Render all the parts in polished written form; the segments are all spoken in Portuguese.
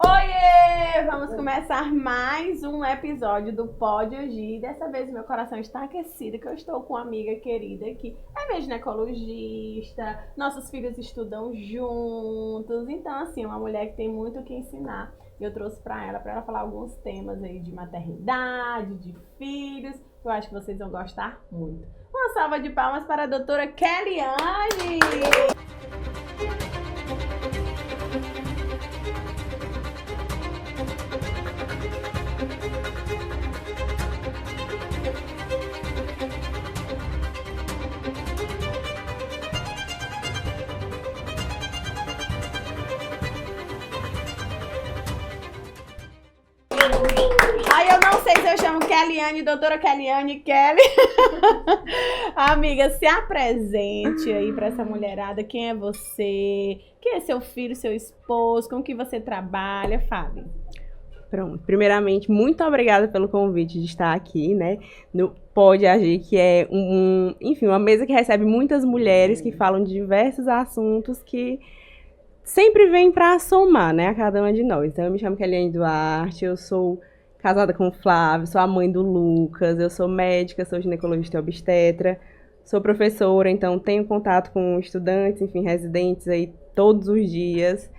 Oiê! Vamos começar mais um episódio do Pode Agir. Dessa vez meu coração está aquecido, que eu estou com uma amiga querida que é minha ginecologista, nossos filhos estudam juntos, então assim, uma mulher que tem muito o que ensinar. Eu trouxe para ela falar alguns temas aí de maternidade, de filhos, que eu acho que vocês vão gostar muito. Uma salva de palmas para a doutora Keliane! Aí eu não sei se eu chamo Keliane, doutora Keliane, Kelly. Amiga, se apresente aí pra essa mulherada. Quem é você? Quem é seu filho, seu esposo? Com que você trabalha? Fale. Pronto. Primeiramente, muito obrigada pelo convite de estar aqui, né? No Pode Agir, que é enfim, uma mesa que recebe muitas mulheres que falam de diversos assuntos que sempre vêm para somar, né, a cada uma de nós. Então, eu me chamo Keliane Duarte, eu sou casada com o Flávio, sou a mãe do Lucas, eu sou médica, sou ginecologista e obstetra, sou professora, então tenho contato com estudantes, enfim, residentes aí todos os dias.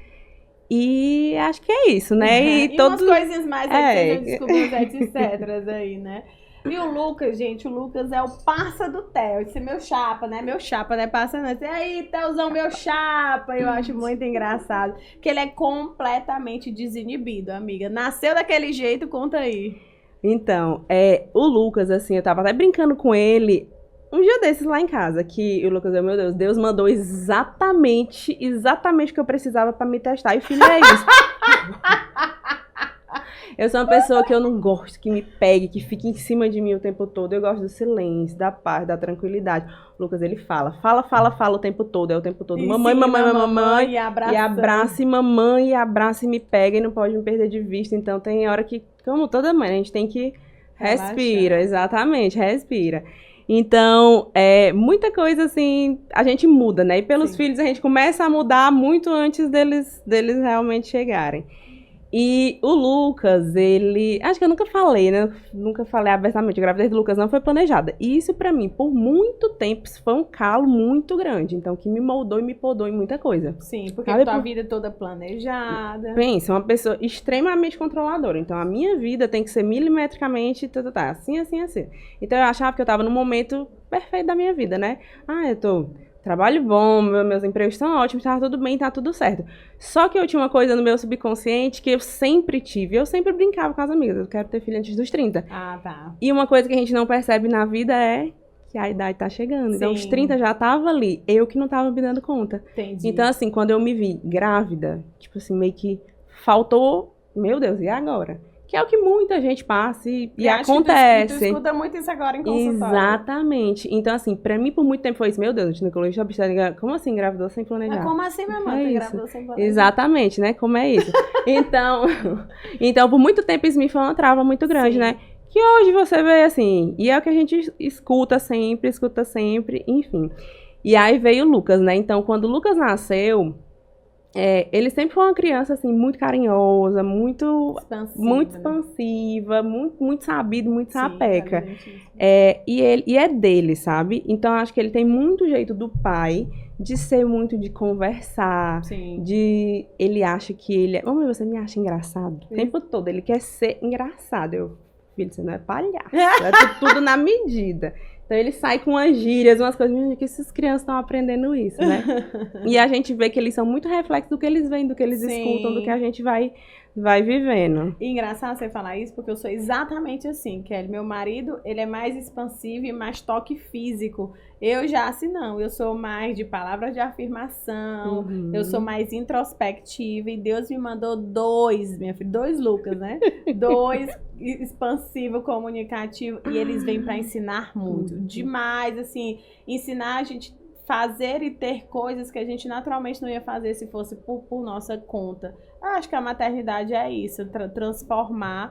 E acho que é isso, né? E todos... umas coisinhas mais aí que vocês vão descobrir, etc. aí, né? E o Lucas, gente, o Lucas é o parça do Theo. Esse é meu chapa, né? Meu chapa, né? Passa não. E aí, Theozão, meu chapa. Eu acho muito engraçado. Que ele é completamente desinibido, amiga. Nasceu daquele jeito, conta aí. Então, o Lucas, assim, eu tava até brincando com ele um dia desses lá em casa, que o Lucas, meu Deus mandou exatamente o que eu precisava pra me testar. E o filho é isso. Eu sou uma pessoa que eu não gosto que me pegue, que fique em cima de mim o tempo todo. Eu gosto do silêncio, da paz, da tranquilidade. O Lucas, ele fala o tempo todo. É o tempo todo. Mamãe. E abraça e mamãe, e abraça e me pega e não pode me perder de vista. Então tem hora que, como toda mãe, a gente tem que respira, exatamente, respira. Então, muita coisa assim, a gente muda, né? E pelos filhos a gente começa a mudar muito antes deles realmente chegarem. E o Lucas, ele... Acho que eu nunca falei, né? Nunca falei abertamente. A gravidez do Lucas não foi planejada. E isso, pra mim, por muito tempo, foi um calo muito grande. Então, que me moldou e me podou em muita coisa. Sim, porque a tua vida toda planejada. Pensa, uma pessoa extremamente controladora. Então, a minha vida tem que ser milimetricamente... assim. Então, eu achava que eu tava no momento perfeito da minha vida, né? Trabalho bom, meus empregos estão ótimos, tá tudo bem, tá tudo certo. Só que eu tinha uma coisa no meu subconsciente que eu sempre tive. Eu sempre brincava com as amigas. Eu quero ter filho antes dos 30. Ah, tá. E uma coisa que a gente não percebe na vida é que a idade tá chegando. Sim. Então, os 30 já tava ali. Eu que não tava me dando conta. Entendi. Então, assim, quando eu me vi grávida, tipo assim, meio que faltou... Meu Deus, e agora? Que é o que muita gente passa e acontece. Tu escuta muito isso agora em consultório. Exatamente. Então, assim, pra mim, por muito tempo foi isso. Meu Deus, ginecologista obstétrica, como assim engravidou sem planejar? Mas como assim, minha mãe? Engravidou sem planejar? Exatamente, né? Como é isso? Então, por muito tempo isso me foi uma trava muito grande, né? Que hoje você vê assim, e é o que a gente escuta sempre, enfim. E aí veio o Lucas, né? Então, quando o Lucas nasceu... ele sempre foi uma criança, assim, muito carinhosa, muito expansiva, muito sabido, muito sapeca. E é dele, sabe? Então, acho que ele tem muito jeito do pai de ser muito de conversar, ele acha que ele é... Mamãe, você me acha engraçado? O tempo todo, ele quer ser engraçado. Filho, você não é palhaço, é tudo na medida. Então ele sai com umas gírias, umas coisas, que essas crianças estão aprendendo isso, né? E a gente vê que eles são muito reflexos do que eles veem, do que eles escutam, do que a gente vai vivendo. E engraçado você falar isso, porque eu sou exatamente assim, Kelly. Meu marido, ele é mais expansivo e mais toque físico. Eu já, assim, não. Eu sou mais de palavras de afirmação, eu sou mais introspectiva, e Deus me mandou dois, minha filha, 2 Lucas, né? 2 expansivo, comunicativo, e eles vêm para ensinar muito. Demais, assim, ensinar a gente fazer e ter coisas que a gente naturalmente não ia fazer se fosse por nossa conta. Eu acho que a maternidade é isso, transforma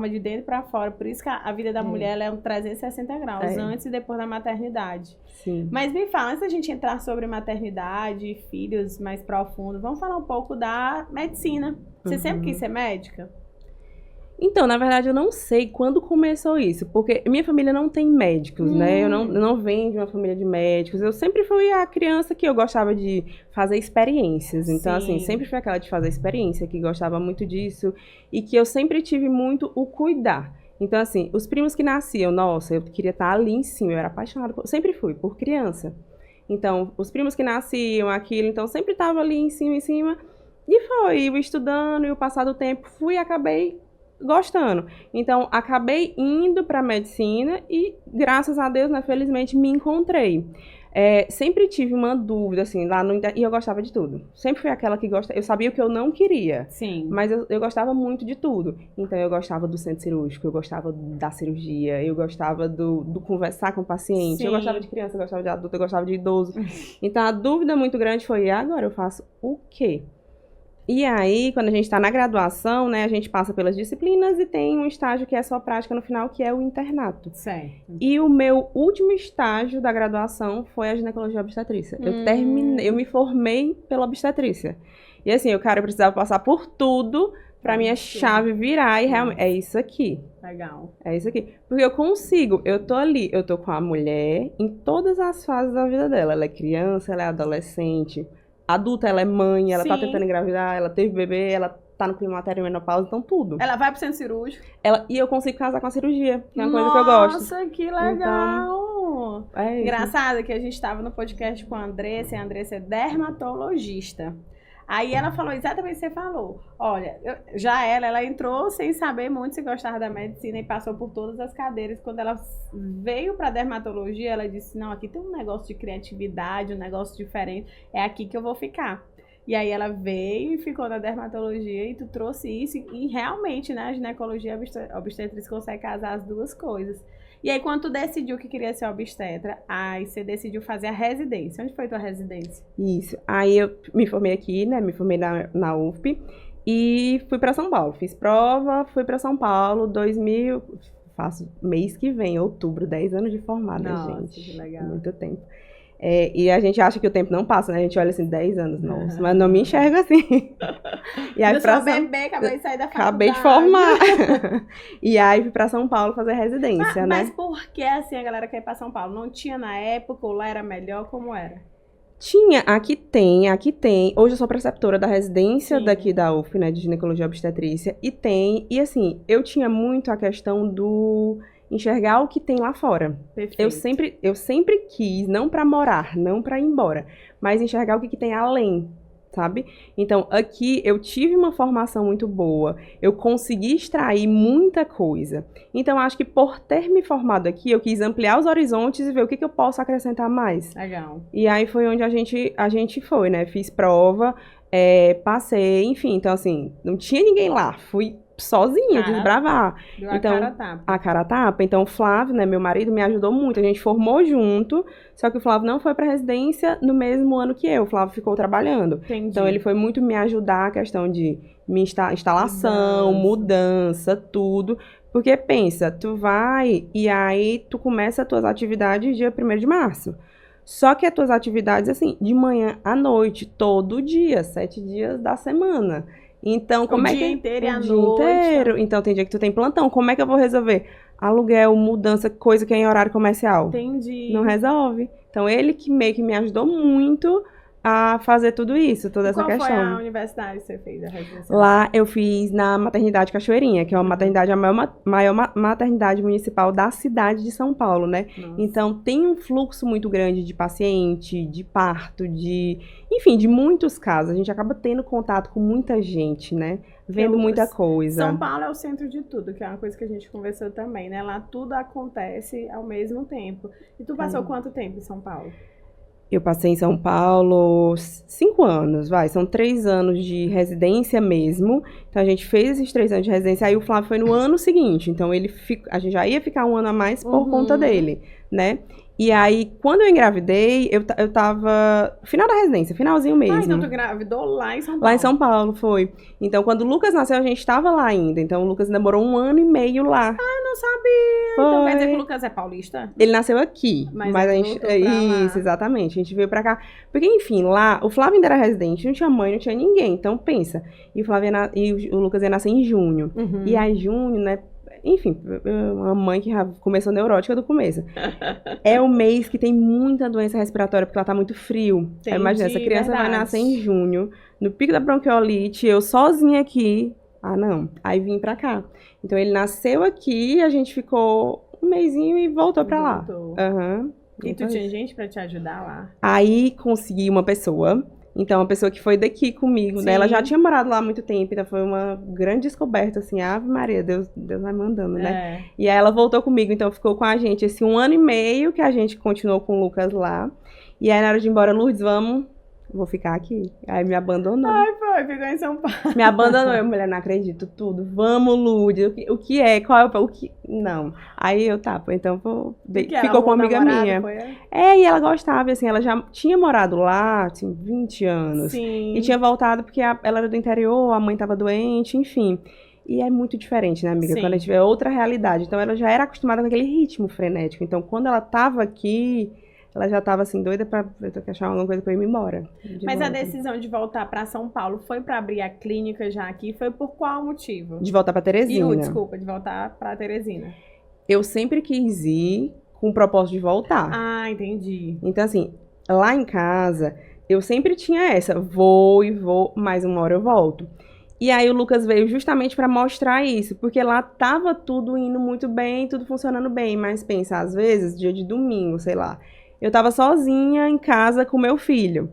de dentro para fora. Por isso que a vida da mulher ela é um 360 graus, antes e depois da maternidade. Sim. Mas me fala, antes da gente entrar sobre maternidade e filhos mais profundo, vamos falar um pouco da medicina. Você sempre quis ser médica? Então, na verdade, eu não sei quando começou isso, porque minha família não tem médicos, né? Eu não venho de uma família de médicos. Eu sempre fui a criança que eu gostava de fazer experiências. Então, assim, sempre fui aquela de fazer experiência, que gostava muito disso e que eu sempre tive muito o cuidar. Então, assim, os primos que nasciam, nossa, eu queria estar ali em cima, eu era apaixonada, sempre fui, por criança. Então, os primos que nasciam, aquilo, então sempre estava ali em cima, e foi, eu estudando, e o passar do tempo, fui e acabei gostando. Então, acabei indo para medicina e, graças a Deus, né, felizmente, me encontrei. Sempre tive uma dúvida, assim, e eu gostava de tudo. Sempre fui aquela que eu sabia o que eu não queria. Sim. Mas eu gostava muito de tudo. Então, eu gostava do centro cirúrgico, eu gostava da cirurgia, eu gostava do conversar com o paciente, Sim. eu gostava de criança, eu gostava de adulto, eu gostava de idoso. Então, a dúvida muito grande foi, e agora eu faço o quê? E aí, quando a gente está na graduação, né, a gente passa pelas disciplinas e tem um estágio que é só prática no final, que é o internato. Certo. E o meu último estágio da graduação foi a ginecologia obstetrícia. Eu me formei pela obstetrícia. E assim, eu precisava passar por tudo pra minha chave virar e realmente, é isso aqui. Legal. É isso aqui. Porque eu tô ali, eu tô com a mulher em todas as fases da vida dela. Ela é criança, ela é adolescente, adulta, ela é mãe, ela tá tentando engravidar, ela teve bebê, ela tá no climatério menopausa, então tudo. Ela vai pro centro cirúrgico. E eu consigo casar com a cirurgia, que é uma coisa que eu gosto. Nossa, que legal! Então, é engraçado que a gente tava no podcast com a Andressa, e a Andressa é dermatologista. Aí ela falou exatamente o que você falou. Olha, ela entrou sem saber muito se gostava da medicina e passou por todas as cadeiras. Quando ela veio para dermatologia, ela disse, não, aqui tem um negócio de criatividade, um negócio diferente, é aqui que eu vou ficar. E aí ela veio e ficou na dermatologia e tu trouxe isso. E realmente, né, a ginecologia e a obstetrícia consegue casar as duas coisas. E aí, quando tu decidiu que queria ser obstetra, aí você decidiu fazer a residência. Onde foi tua residência? Isso. Aí eu me formei aqui, né? Me formei na UFP e fui pra São Paulo. Fiz prova, fui pra São Paulo, faço mês que vem, outubro, 10 anos de formada, Nossa, gente. Que legal. Muito tempo. E a gente acha que o tempo não passa, né? A gente olha assim, 10 anos, nossa, mas não me enxergo assim. E aí, eu sou bebê, acabei de sair da faculdade. Acabei de formar. E aí fui pra São Paulo fazer residência, né? Mas por que assim a galera quer ir pra São Paulo? Não tinha na época, ou lá era melhor, como era? Tinha, aqui tem. Hoje eu sou preceptora da residência daqui da UF, né, de ginecologia obstetrícia, e assim, eu tinha muito a questão do enxergar o que tem lá fora. Perfeito. Eu sempre quis, não pra morar, não pra ir embora, mas enxergar o que tem além, sabe? Então, aqui eu tive uma formação muito boa, eu consegui extrair muita coisa. Então, acho que por ter me formado aqui, eu quis ampliar os horizontes e ver o que eu posso acrescentar mais. Legal. E aí foi onde a gente foi, né? Fiz prova, passei, enfim. Então, assim, não tinha ninguém lá, fui sozinha, desbravar. Deu a cara a tapa. A cara a tapa. Então, o Flávio, né, meu marido, me ajudou muito. A gente formou junto, só que o Flávio não foi pra residência no mesmo ano que eu. O Flávio ficou trabalhando. Entendi. Então, ele foi muito me ajudar a questão de instalação, mudança, tudo. Porque pensa, tu vai e aí tu começa as tuas atividades dia 1º de março. Só que as tuas atividades, assim, de manhã à noite, todo dia, 7 dias da semana. Então, como o é que... dia inteiro e a o dia noite. inteiro. Então, tem dia que tu tem plantão. Como é que eu vou resolver? Aluguel, mudança, coisa que é em horário comercial. Entendi. Não resolve. Então, ele que meio que me ajudou muito a fazer tudo isso, toda essa questão. Qual foi a universidade que você fez a residência? Lá eu fiz na Maternidade Cachoeirinha, que é uma maternidade, a maior maternidade municipal da cidade de São Paulo, né? Nossa. Então tem um fluxo muito grande de paciente, de parto, enfim, de muitos casos. A gente acaba tendo contato com muita gente, né? Vendo muita coisa. São Paulo é o centro de tudo, que é uma coisa que a gente conversou também, né? Lá tudo acontece ao mesmo tempo. E tu passou quanto tempo em São Paulo? Eu passei em São Paulo 5 anos, são 3 anos de residência mesmo. Então a gente fez esses 3 anos de residência, aí o Flávio foi no ano seguinte. Então a gente já ia ficar um ano a mais por conta dele, né? E aí, quando eu engravidei, eu tava final da residência, finalzinho mesmo. Então tu engravidou lá em São Paulo? Lá em São Paulo, foi. Então, quando o Lucas nasceu, a gente tava lá ainda. Então, o Lucas demorou 1 ano e meio lá. Ah, eu não sabia! Então quer dizer que o Lucas é paulista? Ele nasceu aqui, mas a gente... Isso, lá. exatamente. A gente veio pra cá. Porque, enfim, lá, o Flávio ainda era residente, não tinha mãe, não tinha ninguém. Então, pensa. E o Lucas ia nascer em junho. E aí, junho, né? Enfim, uma mãe que já começou neurótica do começo. É o mês que tem muita doença respiratória, porque ela tá muito frio. Aí, imagina, essa criança vai nascer em junho, no pico da bronquiolite, eu sozinha aqui. Ah, não. Aí vim pra cá. Então, ele nasceu aqui, a gente ficou um mesinho e voltou pra lá. E tu tinha gente pra te ajudar lá? Aí, consegui uma pessoa. Então, uma pessoa que foi daqui comigo, né? Ela já tinha morado lá há muito tempo, então foi uma grande descoberta, assim, Ave Maria, Deus vai mandando, né? E aí ela voltou comigo, então ficou com a gente esse 1 ano e meio que a gente continuou com o Lucas lá. E aí na hora de ir embora, Lourdes, vou ficar aqui. Aí me abandonou. Ficou em São Paulo. Me abandonou, eu, mulher, não acredito, tudo. Vamos, Lourdes, o que é? Qual é o que... Não. Aí eu, então ficou com uma amiga minha. E ela gostava, assim, ela já tinha morado lá, assim, 20 anos. Sim. E tinha voltado porque ela era do interior, a mãe tava doente, enfim. E é muito diferente, né, amiga? Sim. Quando a gente vê outra realidade. Então ela já era acostumada com aquele ritmo frenético. Então quando ela tava aqui... Ela já tava assim, doida pra eu ter que achar alguma coisa pra eu ir embora. Mas volta. A decisão de voltar pra São Paulo foi pra abrir a clínica já aqui? Foi por qual motivo? De voltar pra Teresina. Desculpa, de voltar pra Teresina. Eu sempre quis ir com o propósito de voltar. Ah, entendi. Então, assim, lá em casa, eu sempre tinha essa. Vou, mais uma hora eu volto. E aí o Lucas veio justamente pra mostrar isso. Porque lá tava tudo indo muito bem, tudo funcionando bem. Mas pensa, às vezes, dia de domingo, sei lá... Eu tava sozinha em casa com meu filho.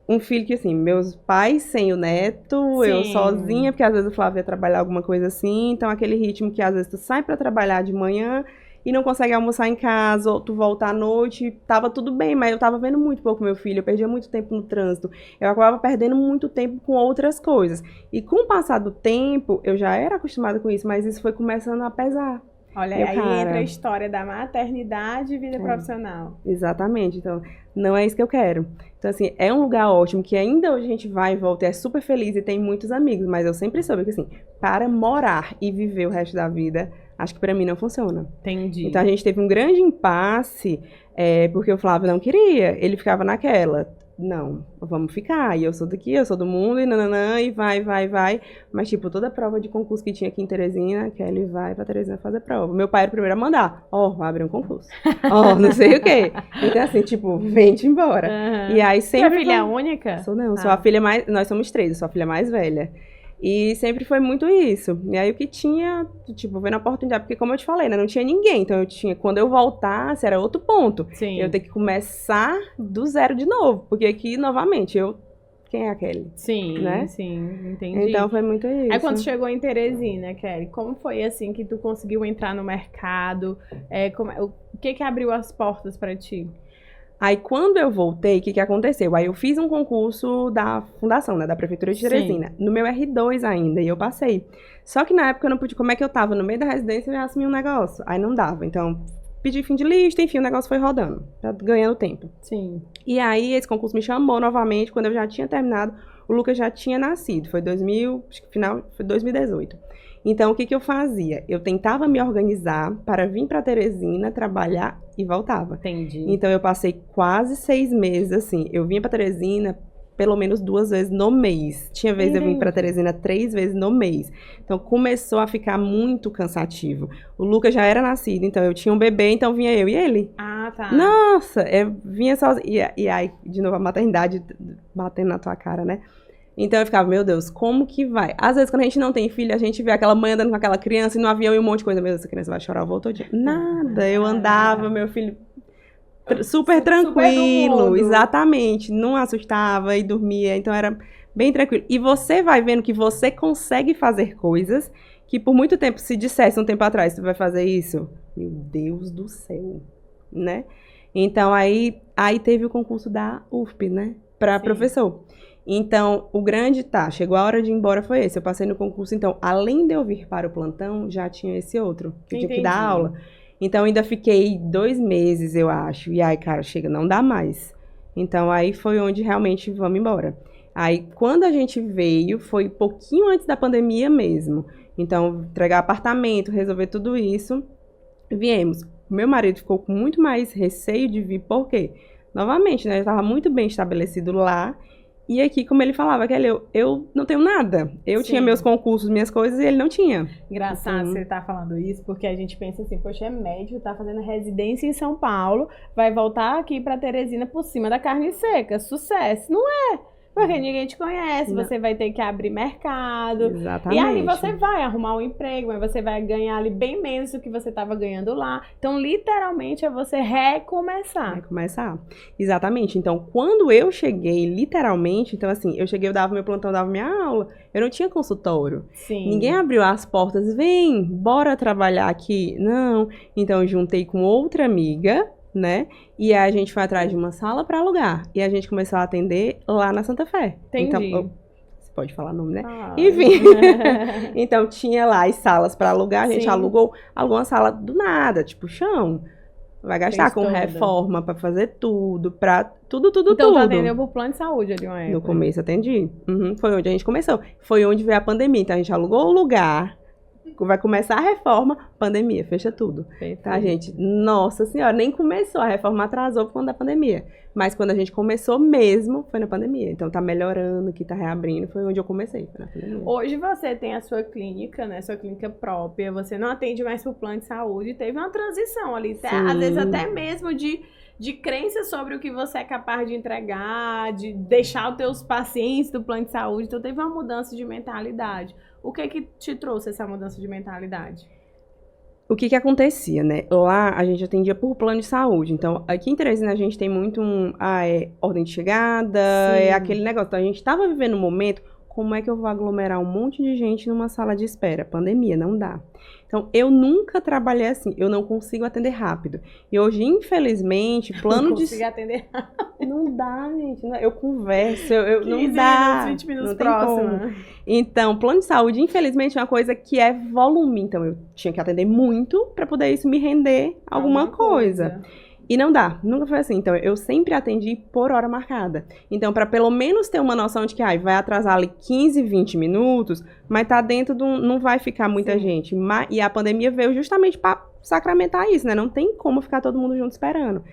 Um filho que, assim, meus pais sem o neto, sim, eu sozinha, porque às vezes o Flávio ia trabalhar alguma coisa assim. Então, aquele ritmo que às vezes tu sai pra trabalhar de manhã e não consegue almoçar em casa, ou tu volta à noite, tava tudo bem, mas eu tava vendo muito pouco meu filho, eu perdia muito tempo no trânsito. Eu acabava perdendo muito tempo com outras coisas. E com o passar do tempo, eu já era acostumada com isso, mas isso foi começando a pesar. Olha, aí entra a história da maternidade e vida profissional. Exatamente. Então, não é isso que eu quero. Então, assim, é um lugar ótimo, que ainda hoje a gente vai e volta e é super feliz e tem muitos amigos, mas eu sempre soube que, assim, para morar e viver o resto da vida, acho que pra mim não funciona. Entendi. Então, a gente teve um grande impasse, porque o Flávio não queria. Ele ficava naquela... Não, vamos ficar, e eu sou daqui, eu sou do mundo, e nananã, e vai. Mas, tipo, toda prova de concurso que tinha aqui em Teresina, Kelly vai pra Teresina fazer prova. Meu pai era o primeiro a mandar, vai abrir um concurso. Não sei o quê. Então, assim, tipo, vem-te embora. Uhum. E aí sempre... Você é filha única? Sou a filha mais... Nós somos 3, eu sou a filha mais velha. E sempre foi muito isso. E aí o que tinha, tipo, vendo a oportunidade, porque como eu te falei, né, não tinha ninguém. Então quando eu voltasse, era outro ponto. Sim. Eu ter que começar do zero de novo. Porque aqui, novamente, quem é a Kelly? Sim, né? Sim, entendi. Então foi muito isso. Aí quando chegou em Teresina, Kelly, como foi assim que tu conseguiu entrar no mercado? O que abriu as portas pra ti? Aí, quando eu voltei, o que aconteceu? Aí, eu fiz um concurso da fundação, né? Da Prefeitura de Teresina. Sim. No meu R2 ainda, e eu passei. Só que na época eu não podia... Como é que eu tava no meio da residência e eu assumi um negócio? Aí, não dava. Então, pedi fim de lista, enfim, o negócio foi rodando. Já ganhando tempo. Sim. E aí, esse concurso me chamou novamente, quando eu já tinha terminado. O Lucas já tinha nascido. Foi 2018. Então, o que eu fazia? Eu tentava me organizar para vir para Teresina, trabalhar e voltava. Entendi. Então, eu passei quase 6 meses, assim. Eu vinha para Teresina pelo menos 2 vezes no mês. Tinha vez eu vim para Teresina 3 vezes no mês. Então, começou a ficar muito cansativo. O Lucas já era nascido, então eu tinha um bebê, então vinha eu e ele. Ah, tá. Nossa, eu vinha sozinha. E aí, de novo, a maternidade batendo na tua cara, né? Então eu ficava, meu Deus, como que vai? Às vezes, quando a gente não tem filho, a gente vê aquela mãe andando com aquela criança e no avião e um monte de coisa. Meu Deus, essa criança vai chorar o voo todo dia. Nada, eu andava, meu filho super tranquilo, exatamente. Não assustava e dormia, então era bem tranquilo. E você vai vendo que você consegue fazer coisas que por muito tempo, se dissesse um tempo atrás, você vai fazer isso, meu Deus do céu, né? Então aí teve o concurso da UFP, né? Para professor. Então, o grande chegou a hora de ir embora, foi esse. Eu passei no concurso, então, além de eu vir para o plantão, já tinha esse outro, que eu tinha que dar aula. Então, ainda fiquei 2 meses, eu acho. E aí, cara, chega, não dá mais. Então, aí foi onde realmente vamos embora. Aí, quando a gente veio, foi pouquinho antes da pandemia mesmo. Então, entregar apartamento, resolver tudo isso. Viemos. Meu marido ficou com muito mais receio de vir, por quê? Novamente, né? Eu estava muito bem estabelecido lá. E aqui, como ele falava, Kelly, eu não tenho nada. Eu tinha meus concursos, minhas coisas, e ele não tinha. Engraçado você tá falando isso, porque a gente pensa assim, poxa, é médico, tá fazendo residência em São Paulo, vai voltar aqui pra Teresina por cima da carne seca. Sucesso. Não é. Porque ninguém te conhece, você vai ter que abrir mercado. Exatamente. E aí você vai arrumar um emprego, mas você vai ganhar ali bem menos do que você estava ganhando lá. Então, literalmente, é você recomeçar. Recomeçar. Exatamente. Então, quando eu cheguei, literalmente, então assim, eu cheguei, eu dava meu plantão, eu dava minha aula. Eu não tinha consultório. Sim. Ninguém abriu as portas, vem, bora trabalhar aqui. Não. Então, eu juntei com outra amiga, né? E aí a gente foi atrás de uma sala para alugar. E a gente começou a atender lá na Santa Fé. Entendi. Então, você pode falar nome, né? Enfim. Então, tinha lá as salas para alugar. A gente alugou uma sala do nada, tipo, chão. Vai gastar com reforma para fazer tudo, tudo. Então, tu atendeu por plano de saúde ali uma época? No começo atendi. Foi onde a gente começou. Foi onde veio a pandemia. Então, a gente alugou o lugar. Vai começar a reforma, pandemia, fecha tudo. Perfeito. Tá, gente? Nossa Senhora, nem começou, a reforma atrasou por conta da pandemia. Mas quando a gente começou mesmo, foi na pandemia. Então tá melhorando, que tá reabrindo, foi onde eu comecei, foi na pandemia. Hoje você tem a sua clínica, né? Sua clínica própria, você não atende mais por plano de saúde, teve uma transição ali, às vezes até mesmo de crença sobre o que você é capaz de entregar, de deixar os teus pacientes do plano de saúde, então teve uma mudança de mentalidade. O que te trouxe essa mudança de mentalidade? O que acontecia, né? Lá a gente atendia por plano de saúde. Então, aqui em Teresina a gente tem muito ordem de chegada, é aquele negócio. Então, a gente estava vivendo um momento, como é que eu vou aglomerar um monte de gente numa sala de espera? Pandemia, não dá. Então, eu nunca trabalhei assim, eu não consigo atender rápido. E hoje, infelizmente, plano não consigo atender rápido. Não dá, gente. Eu converso, não dá. 20 minutos não tem próximo. como. Então, plano de saúde, infelizmente, é uma coisa que é volume. Então, eu tinha que atender muito para poder isso me render alguma coisa. E não dá, nunca foi assim. Então, eu sempre atendi por hora marcada. Então, para pelo menos ter uma noção de que vai atrasar ali 15, 20 minutos, mas tá dentro do... Não vai ficar muita gente. E a pandemia veio justamente para sacramentar isso, né? Não tem como ficar todo mundo junto esperando.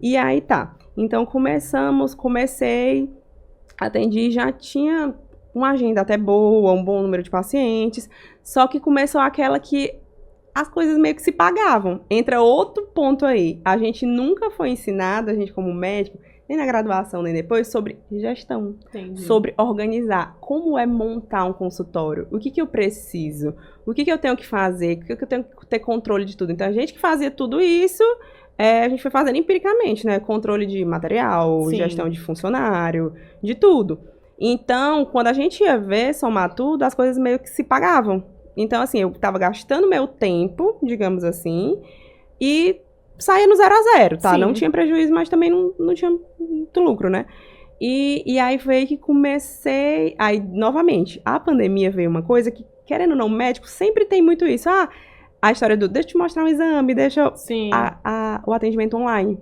E aí tá. Então, comecei, atendi, já tinha uma agenda até boa, um bom número de pacientes. Só que começou aquela que as coisas meio que se pagavam. Entra outro ponto aí. A gente nunca foi ensinado, a gente como médico, nem na graduação, nem depois, sobre gestão. Entendi. Sobre organizar. Como é montar um consultório? O que eu preciso? O que eu tenho que fazer? O que eu tenho que ter controle de tudo? Então, a gente que fazia tudo isso, a gente foi fazendo empiricamente, né? Controle de material, gestão de funcionário, de tudo. Então, quando a gente ia ver, somar tudo, as coisas meio que se pagavam. Então, assim, eu tava gastando meu tempo, digamos assim, e saía no 0 a 0, tá? Sim. Não tinha prejuízo, mas também não tinha muito lucro, né? E aí foi aí que comecei... Aí, novamente, a pandemia veio uma coisa que, querendo ou não, o médico sempre tem muito isso. A história do, deixa eu te mostrar um exame, deixa eu... Sim. O atendimento online.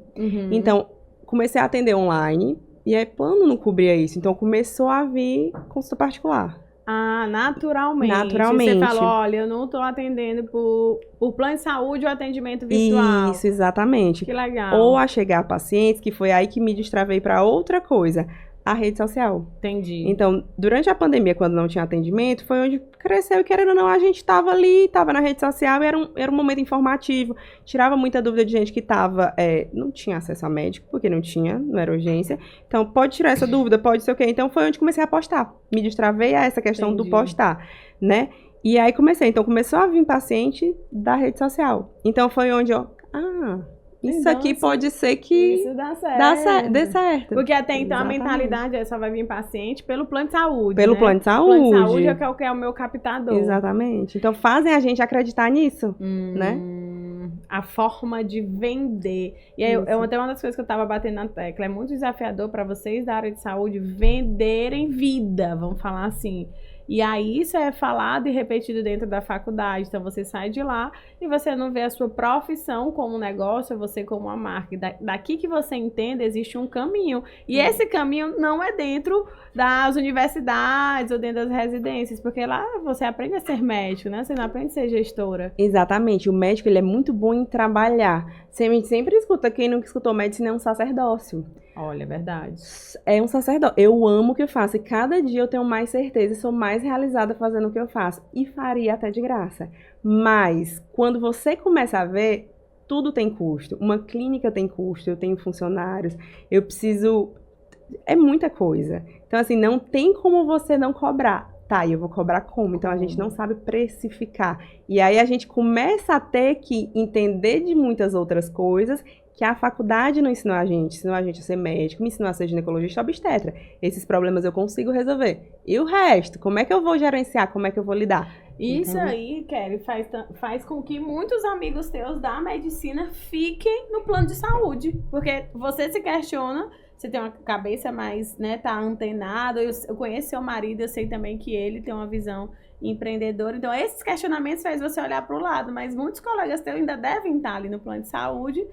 Então, comecei a atender online, e aí plano não cobria isso. Então, começou a vir consulta particular. Naturalmente. Naturalmente. Você falou, olha, eu não estou atendendo por plano de saúde ou atendimento virtual. Isso, exatamente. Que legal. Ou a chegar a pacientes, que foi aí que me destravei para outra coisa. A rede social. Entendi. Então, durante a pandemia, quando não tinha atendimento, foi onde cresceu e, querendo ou não, a gente estava ali, estava na rede social, era um momento informativo, tirava muita dúvida de gente que não tinha acesso a médico, porque não era urgência. Então, pode tirar essa dúvida, pode ser o quê? Então, foi onde comecei a postar. Me destravei a essa questão do postar, né? E aí então, começou a vir paciente da rede social. Então, foi onde isso aqui pode ser que isso dê certo. Porque até então a mentalidade só vai vir paciente pelo plano de saúde, Pelo plano de saúde. O plano de saúde é o que é o meu captador. Exatamente. Então fazem a gente acreditar nisso, né? A forma de vender. E aí, até uma das coisas que eu tava batendo na tecla, é muito desafiador para vocês da área de saúde venderem vida, vamos falar assim. E aí isso é falado e repetido dentro da faculdade. Então você sai de lá e você não vê a sua profissão como um negócio, você como uma marca. Daqui que você entende, existe um caminho. E esse caminho não é dentro das universidades ou dentro das residências, porque lá você aprende a ser médico, né? Você não aprende a ser gestora. Exatamente. O médico, ele é muito bom em trabalhar. A gente sempre escuta, quem nunca escutou medicina é um sacerdócio. Olha, é verdade. É um sacerdócio. Eu amo o que eu faço e cada dia eu tenho mais certeza e sou mais realizada fazendo o que eu faço. E faria até de graça. Mas, quando você começa a ver, tudo tem custo. Uma clínica tem custo, eu tenho funcionários, eu preciso... É muita coisa. Então, assim, não tem como você não cobrar. Tá, e eu vou cobrar como? Então, a gente não sabe precificar. E aí, a gente começa a ter que entender de muitas outras coisas que a faculdade não ensinou a gente a ser médico, me ensinou a ser ginecologista obstetra. Esses problemas eu consigo resolver. E o resto, como é que eu vou gerenciar, como é que eu vou lidar? Isso aí, Kelly, faz com que muitos amigos teus da medicina fiquem no plano de saúde. Porque você se questiona, você tem uma cabeça mais, né, tá antenado. Eu conheço seu marido, eu sei também que ele tem uma visão empreendedora. Então, esses questionamentos faz você olhar para o lado. Mas muitos colegas teus ainda devem estar ali no plano de saúde.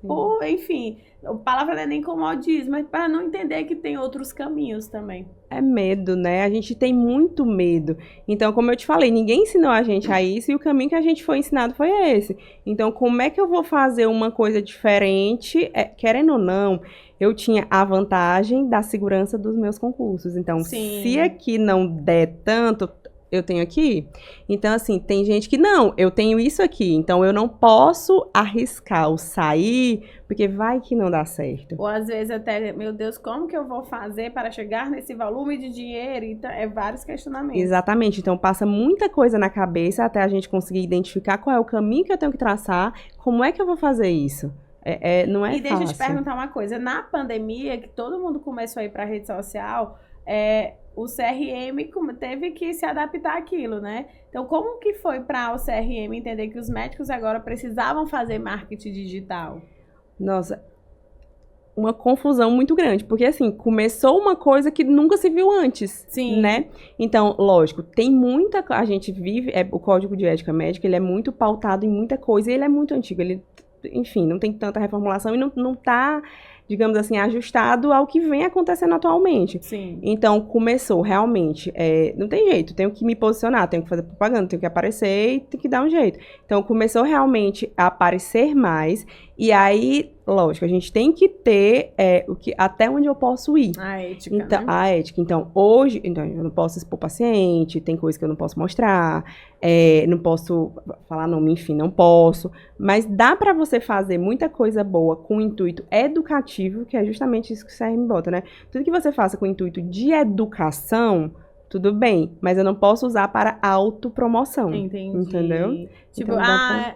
Ou, enfim, a palavra não é nem comodismo, mas para não entender que tem outros caminhos também. É medo, né? A gente tem muito medo. Então, como eu te falei, ninguém ensinou a gente a isso e o caminho que a gente foi ensinado foi esse. Então, como é que eu vou fazer uma coisa diferente? Querendo ou não, eu tinha a vantagem da segurança dos meus concursos. Então, se aqui não der tanto, eu tenho aqui. Então, assim, tem gente que não, eu tenho isso aqui, então eu não posso arriscar ou sair, porque vai que não dá certo. Ou às vezes até, meu Deus, como que eu vou fazer para chegar nesse volume de dinheiro? Então, vários questionamentos. Exatamente, então passa muita coisa na cabeça até a gente conseguir identificar qual é o caminho que eu tenho que traçar, como é que eu vou fazer isso. Não é fácil. E deixa eu te perguntar uma coisa, na pandemia, que todo mundo começou a ir para a rede social, o CRM teve que se adaptar àquilo, né? Então, como que foi para o CRM entender que os médicos agora precisavam fazer marketing digital? Nossa, uma confusão muito grande, porque assim, começou uma coisa que nunca se viu antes, né? Então, lógico, tem muita... A gente vive... o Código de Ética Médica, ele é muito pautado em muita coisa e ele é muito antigo, ele... Enfim, não tem tanta reformulação e não tá, digamos assim, ajustado ao que vem acontecendo atualmente. Sim. Então, começou realmente, não tem jeito, tenho que me posicionar, tenho que fazer propaganda, tenho que aparecer e tem que dar um jeito. Então, começou realmente a aparecer mais e aí, lógico, a gente tem que ter até onde eu posso ir. A ética, então, né? A ética. Então, hoje, eu não posso expor paciente, tem coisa que eu não posso mostrar, não posso falar nome, enfim, não posso. Mas dá pra você fazer muita coisa boa com o intuito educativo, que é justamente isso que o CRM bota, né? Tudo que você faça com o intuito de educação, tudo bem, mas eu não posso usar para autopromoção. Entendi. Entendeu? Tipo, Então,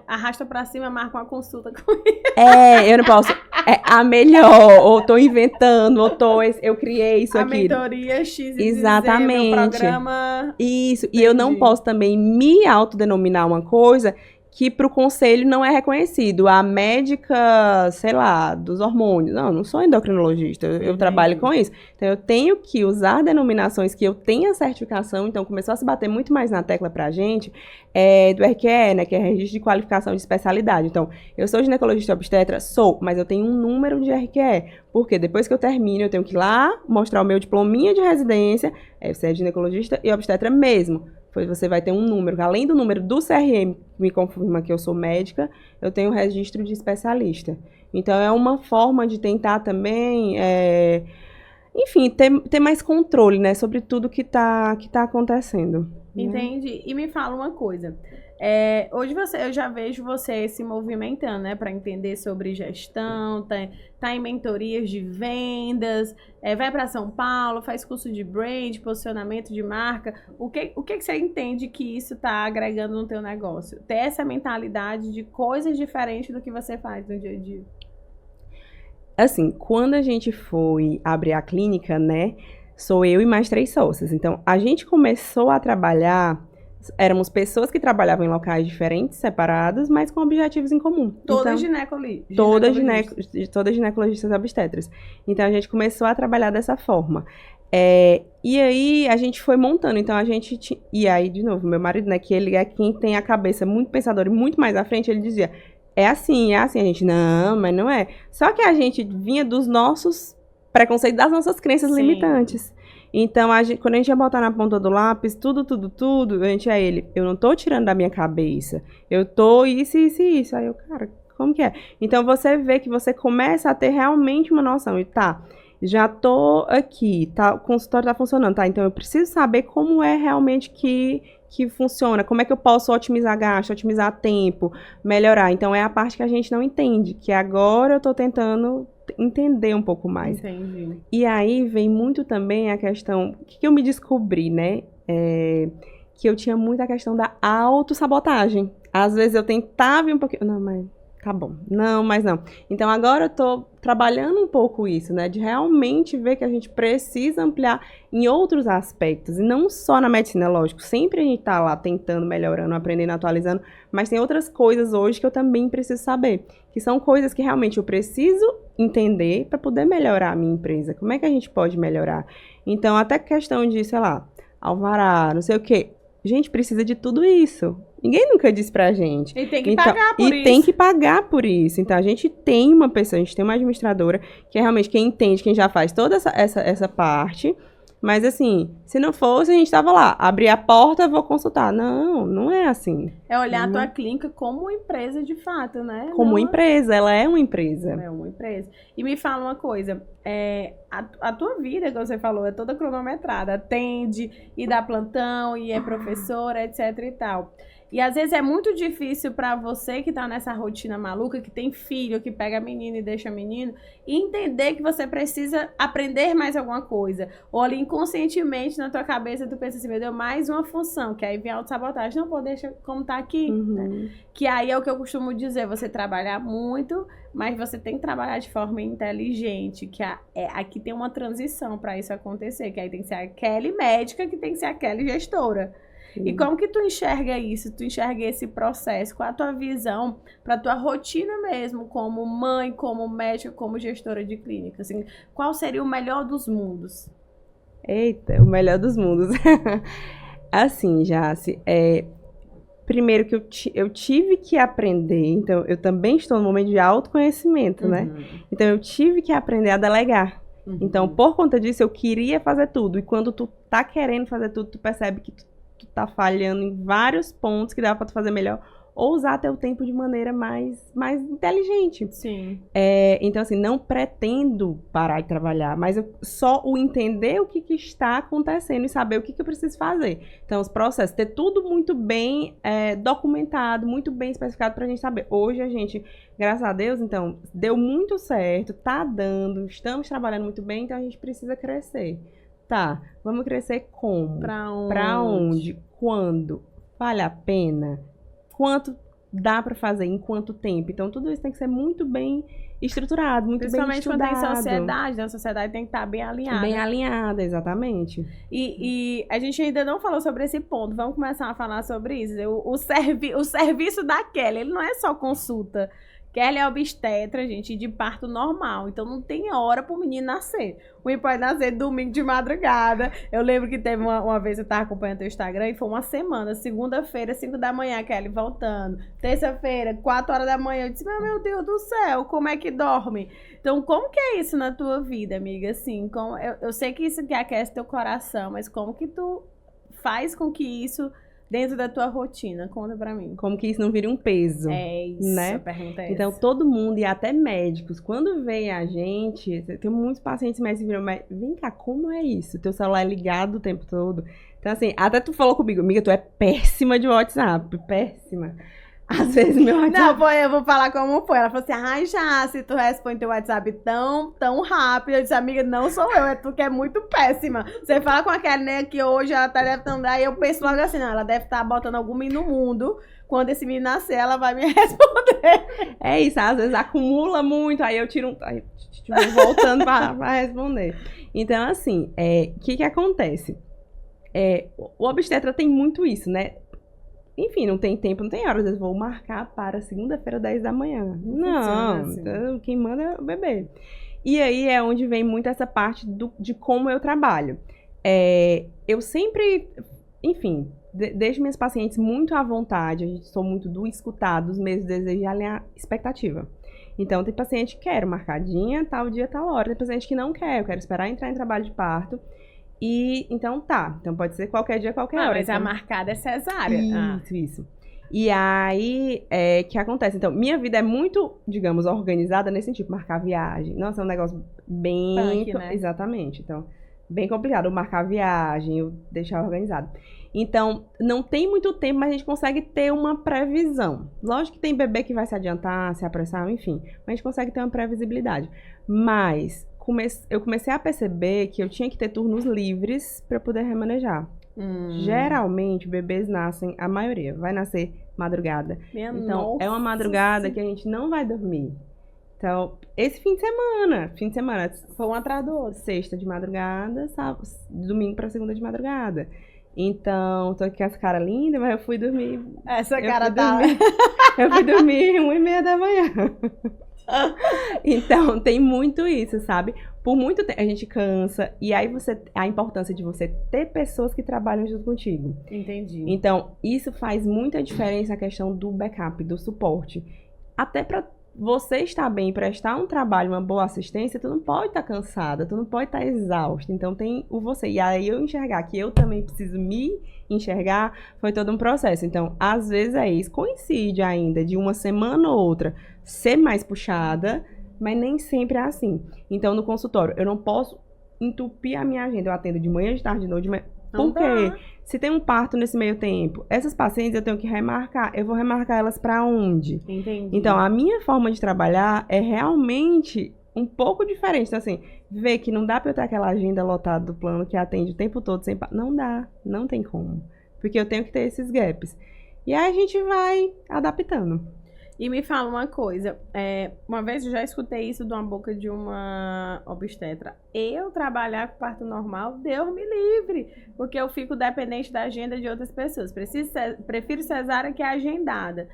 arrasta pra cima, marca uma consulta comigo. Eu não posso. A melhor, ou tô inventando, ou eu criei isso aqui. A mentoria X Exatamente. Meu programa... Isso, entendi. E eu não posso também me autodenominar uma coisa que para o conselho não é reconhecido. A médica, sei lá, dos hormônios. Não sou endocrinologista, eu trabalho com isso. Então, eu tenho que usar denominações que eu tenha certificação. Então, começou a se bater muito mais na tecla pra gente do RQE, né, que é Registro de Qualificação de Especialidade. Então, eu sou ginecologista obstetra? Sou, mas eu tenho um número de RQE. Porque depois que eu termino, eu tenho que ir lá mostrar o meu diplominha de residência. Você é ginecologista e obstetra mesmo. Você vai ter um número, além do número do CRM, que me confirma que eu sou médica, eu tenho o registro de especialista. Então, é uma forma de tentar também, enfim, ter mais controle, né, sobre tudo que tá acontecendo. Entendi. Né? E me fala uma coisa. Hoje eu já vejo você se movimentando, né, para entender sobre gestão, tá em mentorias de vendas, vai para São Paulo, faz curso de brand, posicionamento de marca. O que você entende que isso tá agregando no teu negócio? Ter essa mentalidade de coisas diferentes do que você faz no dia a dia. Assim, quando a gente foi abrir a clínica, né, sou eu e mais 3 sócios. Então, a gente começou a trabalhar... Éramos pessoas que trabalhavam em locais diferentes, separados, mas com objetivos em comum. Todas Todas ginecologistas obstetras. Então, a gente começou a trabalhar dessa forma. E aí a gente foi montando, então a gente... E aí, de novo, meu marido, né, que ele é quem tem a cabeça muito pensadora e muito mais à frente, ele dizia, é assim, a gente, não, mas não é. Só que a gente vinha dos nossos preconceitos, das nossas crenças limitantes. Então, quando a gente ia botar na ponta do lápis, tudo, a gente eu não tô tirando da minha cabeça, eu tô isso. Aí eu, cara, como que é? Então, você vê que você começa a ter realmente uma noção, e já tô aqui, o consultório tá funcionando, então eu preciso saber como é realmente que funciona, como é que eu posso otimizar gasto, otimizar tempo, melhorar. Então, é a parte que a gente não entende, que agora eu tô tentando entender um pouco mais. Entendi. E aí vem muito também a questão, o que eu me descobri, né? Que eu tinha muito a questão da autossabotagem. Às vezes eu tentava ir um pouquinho, não, mas tá bom, não, mas não. Então agora eu tô trabalhando um pouco isso, né? De realmente ver que a gente precisa ampliar em outros aspectos, e não só na medicina, lógico. Sempre a gente tá lá tentando, melhorando, aprendendo, atualizando, mas tem outras coisas hoje que eu também preciso saber, que são coisas que realmente eu preciso entender para poder melhorar a minha empresa. Como é que a gente pode melhorar? Então, até questão de, sei lá, alvará, não sei o quê. A gente precisa de tudo isso. Ninguém nunca disse pra gente. E tem que pagar por isso. E tem que pagar por isso. Então, a gente tem uma pessoa, a gente tem uma administradora, que é realmente quem entende, quem já faz toda essa parte. Mas, assim, se não fosse, a gente tava lá. Abrir a porta, vou consultar. Não, não é assim. É olhar a tua clínica como uma empresa de fato, né? Como empresa, ela é uma empresa. É uma empresa. E me fala uma coisa, a tua vida, como você falou, é toda cronometrada. Atende, e dá plantão, e é professora, etc e tal. E às vezes é muito difícil pra você que tá nessa rotina maluca, que tem filho, que pega menino e deixa menino, entender que você precisa aprender mais alguma coisa. Ou ali inconscientemente na tua cabeça tu pensa assim, meu Deus, mais uma função, que aí vem a autossabotagem. Não, pô, deixa como tá aqui. Né? Que aí é o que eu costumo dizer, você trabalhar muito, mas você tem que trabalhar de forma inteligente, que aqui tem uma transição pra isso acontecer, que aí tem que ser a Kelly médica, que tem que ser a Kelly gestora. E como que tu enxerga isso? Tu enxerga esse processo? Qual a tua visão para tua rotina mesmo, como mãe, como médica, como gestora de clínica? Assim, qual seria o melhor dos mundos? Eita, o melhor dos mundos. Assim, Jaci, primeiro que eu tive que aprender, então eu também estou no momento de autoconhecimento, né? Então eu tive que aprender a delegar. Então, por conta disso, eu queria fazer tudo. E quando tu tá querendo fazer tudo, tu percebe que tu tá falhando em vários pontos que dá pra tu fazer melhor, ou usar teu tempo de maneira mais inteligente. Sim. Então, assim, não pretendo parar de trabalhar, mas só o entender o que está acontecendo e saber o que eu preciso fazer. Então, os processos, ter tudo muito bem documentado, muito bem especificado pra gente saber. Hoje a gente, graças a Deus, então, deu muito certo, tá dando, estamos trabalhando muito bem, então a gente precisa crescer. Tá, vamos crescer como? Pra onde? Quando? Vale a pena? Quanto dá pra fazer? Em quanto tempo? Então, tudo isso tem que ser muito bem estruturado, muito bem estudado. Principalmente quando tem sociedade, a sociedade tem que estar bem alinhada. Bem alinhada, exatamente. E a gente ainda não falou sobre esse ponto, vamos começar a falar sobre isso. O serviço da Kelly, ele não é só consulta. Kelly é obstetra, gente, de parto normal. Então, não tem hora pro menino nascer. O menino pode nascer domingo de madrugada. Eu lembro que teve uma vez, eu tava acompanhando teu Instagram, e foi uma semana. Segunda-feira, 5 da manhã, Kelly voltando. Terça-feira, 4 horas da manhã. Eu disse, meu Deus do céu, como é que dorme? Então, como que é isso na tua vida, amiga? Assim, eu sei que isso que aquece teu coração, mas como que tu faz com que isso... dentro da tua rotina, conta pra mim. Como que isso não vire um peso. É isso, né? a pergunta é então, essa. todo mundo, e até médicos, quando vem a gente, tem muitos pacientes médicos que viram, mas vem cá, como é isso? Teu celular é ligado o tempo todo. Então, assim, até tu falou comigo, amiga, tu é péssima de WhatsApp, péssima. Às vezes meu WhatsApp... Não, eu vou falar como foi. Ela falou assim, ai, já, se tu responde teu WhatsApp tão rápido. Eu disse, amiga, não sou eu, é tu que é muito péssima. Você fala com aquela, né, que hoje ela deve estar andando, aí eu penso logo assim, não, ela deve estar botando algum menino no mundo. Quando esse menino nascer, ela vai me responder. É isso, às vezes acumula muito, aí eu tiro aí, vou voltando pra responder. Então, assim, o que acontece? O obstetra tem muito isso, né? Enfim, não tem tempo, não tem hora. Às vezes vou marcar para segunda-feira, 10 da manhã. Não, assim. Então, quem manda é o bebê. E aí é onde vem muito essa parte de como eu trabalho. Eu sempre, enfim, deixo minhas pacientes muito à vontade, a gente sou muito do escutar, dos meus desejos e alinhar expectativa. Então, tem paciente que quer marcadinha, tal dia, tal hora. Tem paciente que não quer, eu quero esperar entrar em trabalho de parto. E, então, tá. Então, pode ser qualquer dia, qualquer hora. Mas então, a marcada é cesárea. Isso. E aí, que acontece? Então, minha vida é muito, digamos, organizada nesse sentido. Marcar viagem. Nossa, é um negócio bem... Punk, né? Exatamente. Então, bem complicado. Eu marcar viagem, eu deixar organizado. Então, não tem muito tempo, mas a gente consegue ter uma previsão. Lógico que tem bebê que vai se adiantar, se apressar, enfim. Mas a gente consegue ter uma previsibilidade. Mas eu comecei a perceber que eu tinha que ter turnos livres para poder remanejar. Geralmente, bebês nascem, a maioria, vai nascer madrugada. Então, é uma madrugada que a gente não vai dormir. Então, esse fim de semana, foi um atrás do outro. Sexta de madrugada, sábado, domingo para segunda de madrugada. Então, tô aqui com essa cara linda, mas eu fui dormir... Essa cara tá... Eu fui dormir 1h30 da manhã. Então, tem muito isso, sabe? Por muito tempo, a gente cansa. E aí, a importância de você ter pessoas que trabalham junto contigo. Entendi. Então, isso faz muita diferença a questão do backup, do suporte. Até pra você estar bem, prestar um trabalho, uma boa assistência, tu não pode estar cansada, tu não pode estar exausta. Então tem o você. E aí eu enxergar que eu também preciso me enxergar, foi todo um processo. Então, às vezes isso coincide ainda de uma semana ou outra ser mais puxada, mas nem sempre é assim. Então, no consultório, eu não posso entupir a minha agenda. Eu atendo de manhã, de tarde, de noite, por quê? Se tem um parto nesse meio tempo, essas pacientes eu tenho que remarcar. Eu vou remarcar elas para onde? Entendi. Então, a minha forma de trabalhar é realmente um pouco diferente. Então, assim, ver que não dá para eu ter aquela agenda lotada do plano que atende o tempo todo sem... Não dá, não tem como. Porque eu tenho que ter esses gaps. E aí a gente vai adaptando. E me fala uma coisa, uma vez eu já escutei isso de uma boca de uma obstetra. Eu trabalhar com parto normal, Deus me livre, porque eu fico dependente da agenda de outras pessoas. Prefiro cesárea que agendada.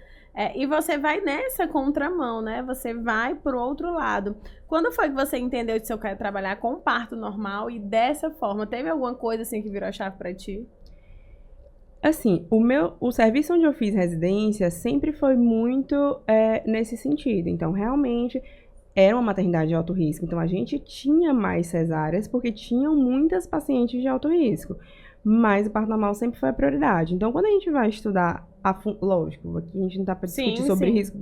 E você vai nessa contramão, né? Você vai pro outro lado. Quando foi que você entendeu que você quer trabalhar com parto normal e dessa forma? Teve alguma coisa assim que virou a chave pra ti? Assim, o serviço onde eu fiz residência sempre foi muito nesse sentido. Então, realmente, era uma maternidade de alto risco. Então, a gente tinha mais cesáreas porque tinham muitas pacientes de alto risco. Mas o parto normal sempre foi a prioridade. Então, quando a gente vai estudar, lógico, aqui a gente não está para discutir sobre risco,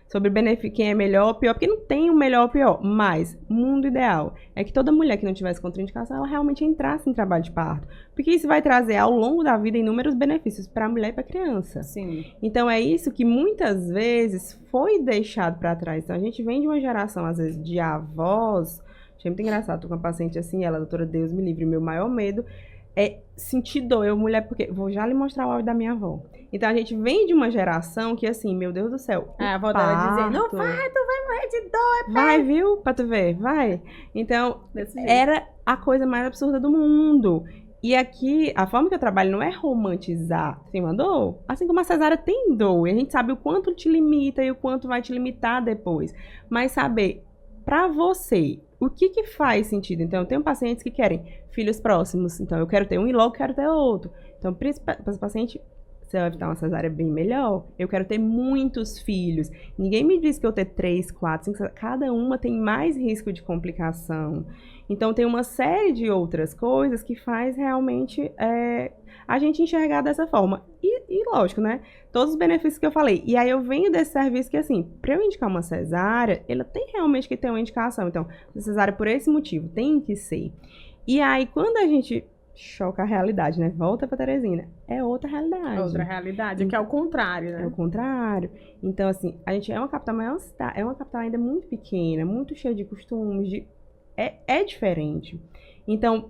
sobre benefício, quem é melhor ou pior, porque não tem o melhor ou pior. Mas, o mundo ideal é que toda mulher que não tivesse contraindicação, ela realmente entrasse em trabalho de parto. Porque isso vai trazer, ao longo da vida, inúmeros benefícios para a mulher e para a criança. Sim. Então, é isso que muitas vezes foi deixado para trás. Então, a gente vem de uma geração, às vezes, de avós. Achei muito engraçado, tô com uma paciente assim, ela, doutora, Deus me livre, meu maior medo é sentir dor. Eu, mulher, porque vou já lhe mostrar o áudio da minha avó. Então, a gente vem de uma geração que, assim, meu Deus do céu. A avó dela dizia, não vai, tu vai morrer de dor, vai, viu? Pra tu ver, vai. Então, era a coisa mais absurda do mundo. E aqui, a forma que eu trabalho não é romantizar sem uma dor. Assim como a cesárea tem dor. E a gente sabe o quanto te limita e o quanto vai te limitar depois. Mas saber, pra você, o que faz sentido? Então, eu tenho pacientes que querem filhos próximos. Então, eu quero ter um e logo quero ter outro. Então, para esse paciente, você vai evitar uma cesárea bem melhor. Eu quero ter muitos filhos. Ninguém me diz que eu ter 3, 4, 5... Cada uma tem mais risco de complicação. Então, tem uma série de outras coisas que faz realmente a gente enxergar dessa forma. E lógico, né? Todos os benefícios que eu falei. E aí, eu venho desse serviço que, assim, para eu indicar uma cesárea, ela tem realmente que ter uma indicação. Então, cesárea por esse motivo, tem que ser. E aí, quando a gente choca a realidade, né? Volta pra Teresina. É outra realidade. Outra realidade, que é o contrário, né? É o contrário. Então, assim, a gente é uma capital maior, é uma capital ainda muito pequena, muito cheia de costumes, é diferente. Então,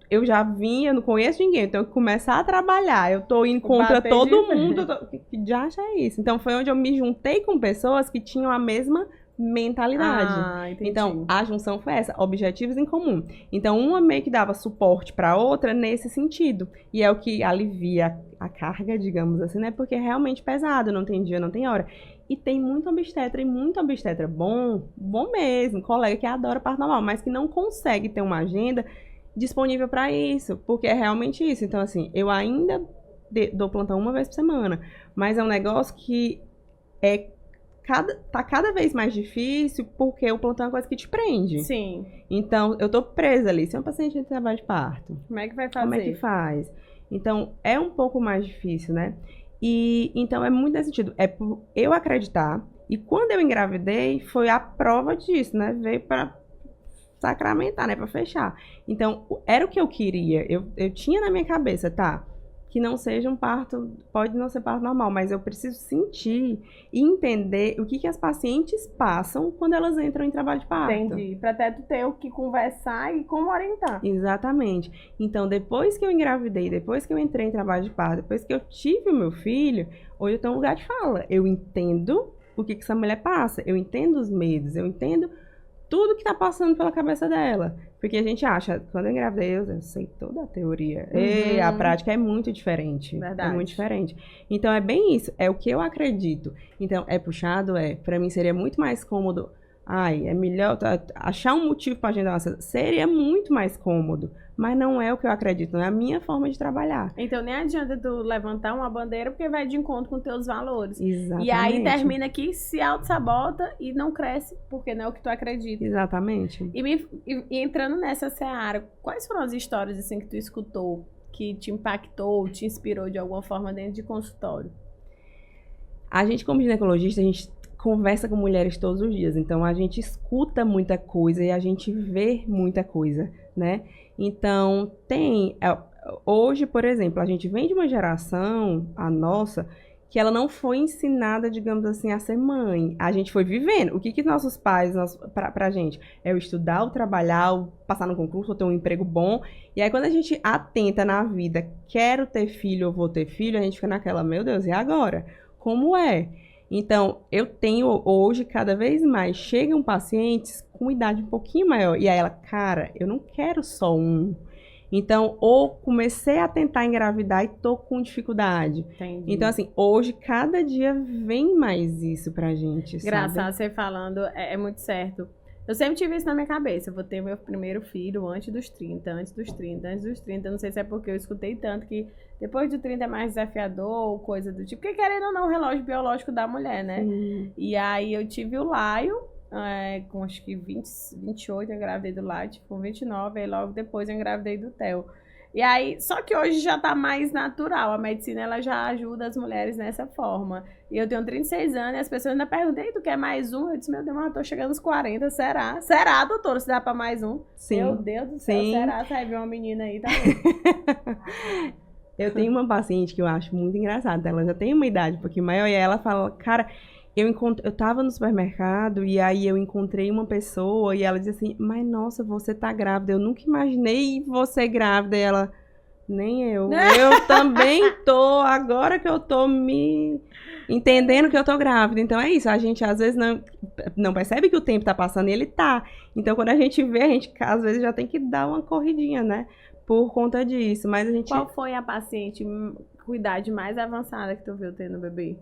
eu já vim, eu não conheço ninguém, eu tenho que começar a trabalhar. Eu tô indo contra todo mundo. Que já é isso. Então, foi onde eu me juntei com pessoas que tinham a mesma mentalidade. Ah, entendi. Então, a junção foi essa, objetivos em comum. Então, uma meio que dava suporte para a outra nesse sentido. E é o que alivia a carga, digamos assim, né? Porque é realmente pesado, não tem dia, não tem hora. E tem muito obstetra bom mesmo, colega que adora parto normal, mas que não consegue ter uma agenda disponível para isso, porque é realmente isso. Então, assim, eu ainda dou plantão uma vez por semana, mas é um negócio que tá cada vez mais difícil, porque o plantão é uma coisa que te prende. Sim. Então, eu tô presa ali. Se é um paciente de trabalho de parto, como é que vai fazer? Como é que faz? Então, é um pouco mais difícil, né? E então é muito nesse sentido. É por eu acreditar. E quando eu engravidei, foi a prova disso, né? Veio para sacramentar, né? Para fechar. Então, era o que eu queria. Eu tinha na minha cabeça, tá? Que não seja um parto, pode não ser parto normal, mas eu preciso sentir e entender o que as pacientes passam quando elas entram em trabalho de parto. Entendi. Para até tu ter o que conversar e como orientar. Exatamente. Então, depois que eu engravidei, depois que eu entrei em trabalho de parto, depois que eu tive o meu filho, hoje eu tenho um lugar de fala. Eu entendo o que essa mulher passa, eu entendo os medos, eu entendo tudo que tá passando pela cabeça dela. Porque a gente acha, quando eu engravidei, eu sei toda a teoria. E a prática é muito diferente. Verdade. É muito diferente. Então, é bem isso. É o que eu acredito. Então, é puxado? Pra mim, seria muito mais cômodo. É melhor achar um motivo pra agendar uma sessão. Seria muito mais cômodo. Mas não é o que eu acredito. Não é a minha forma de trabalhar. Então, nem adianta tu levantar uma bandeira, porque vai de encontro com teus valores. Exatamente. E aí, termina que se auto-sabota e não cresce, porque não é o que tu acredita. Exatamente. E entrando nessa seara, quais foram as histórias, assim, que tu escutou, que te impactou, te inspirou de alguma forma dentro de consultório? A gente, como ginecologista, a gente conversa com mulheres todos os dias. Então, a gente escuta muita coisa e a gente vê muita coisa, né? Então, hoje, por exemplo, a gente vem de uma geração, a nossa, que ela não foi ensinada, digamos assim, a ser mãe. A gente foi vivendo. O que nossos pais, pra gente, é o estudar, o trabalhar, o passar no concurso, ou ter um emprego bom. E aí, quando a gente atenta na vida, quero ter filho ou vou ter filho, a gente fica naquela, meu Deus, e agora? Como é? Então, eu tenho hoje, cada vez mais, chegam pacientes com idade um pouquinho maior. E aí ela, cara, eu não quero só um. Então, ou comecei a tentar engravidar e tô com dificuldade. Entendi. Então, assim, hoje, cada dia vem mais isso pra gente, Engraçado, você falando, é muito certo. Eu sempre tive isso na minha cabeça. Eu vou ter meu primeiro filho antes dos 30, antes dos 30, antes dos 30. Não sei se é porque eu escutei tanto que depois do 30 é mais desafiador ou coisa do tipo. Porque querendo ou não, o relógio biológico da mulher, né? E aí eu tive o Laio, com acho que 28 eu engravidei do Laio, tipo 29, aí logo depois eu engravidei do Theo. E aí, só que hoje já tá mais natural, a medicina ela já ajuda as mulheres nessa forma. E eu tenho 36 anos e as pessoas ainda perguntam, tu quer mais um? Eu disse, meu Deus, mas eu tô chegando aos 40, será? Será, doutora, se dá pra mais um? Sim. Meu Deus do céu, Sim. será? Você vai ver uma menina aí, tá bom. Eu tenho uma paciente que eu acho muito engraçada, ela já tem uma idade um pouquinho maior, e aí ela fala, cara, eu tava no supermercado e aí eu encontrei uma pessoa e ela disse assim, mas nossa, você tá grávida, eu nunca imaginei você grávida. E ela, nem eu, eu também tô, agora que eu tô me entendendo que eu tô grávida. Então é isso, a gente às vezes não percebe que o tempo tá passando e ele tá. Então quando a gente vê, a gente às vezes já tem que dar uma corridinha, né? Por conta disso, mas a gente... Qual foi a paciente com idade mais avançada que tu viu tendo bebê?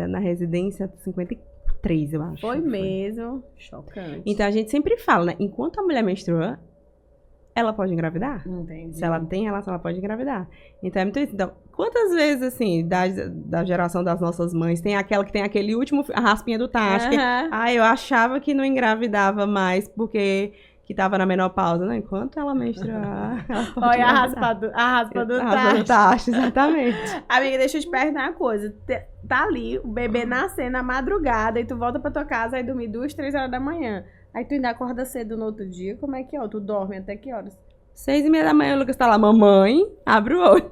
Na residência 53, eu acho. Foi mesmo. Chocante. Então a gente sempre fala, né? Enquanto a mulher menstrua, ela pode engravidar. Entendi. Se ela tem relação, ela pode engravidar. Então é muito isso. Então, quantas vezes, assim, da geração das nossas mães, tem aquela que tem aquele último, a raspinha do tacho, que, eu achava que não engravidava mais porque... que tava na menopausa, né? Enquanto ela menstruar, ela pode Olha a engravidar. raspa do raspa do tacho, exatamente. Amiga, deixa eu te perguntar uma coisa. Tá ali, o bebê nascendo na madrugada, e tu volta pra tua casa, aí dormir 2, 3 horas da manhã. Aí tu ainda acorda cedo no outro dia, como é que é? Tu dorme até que horas? 6h30 da manhã, o Lucas tá lá, mamãe, abre o olho.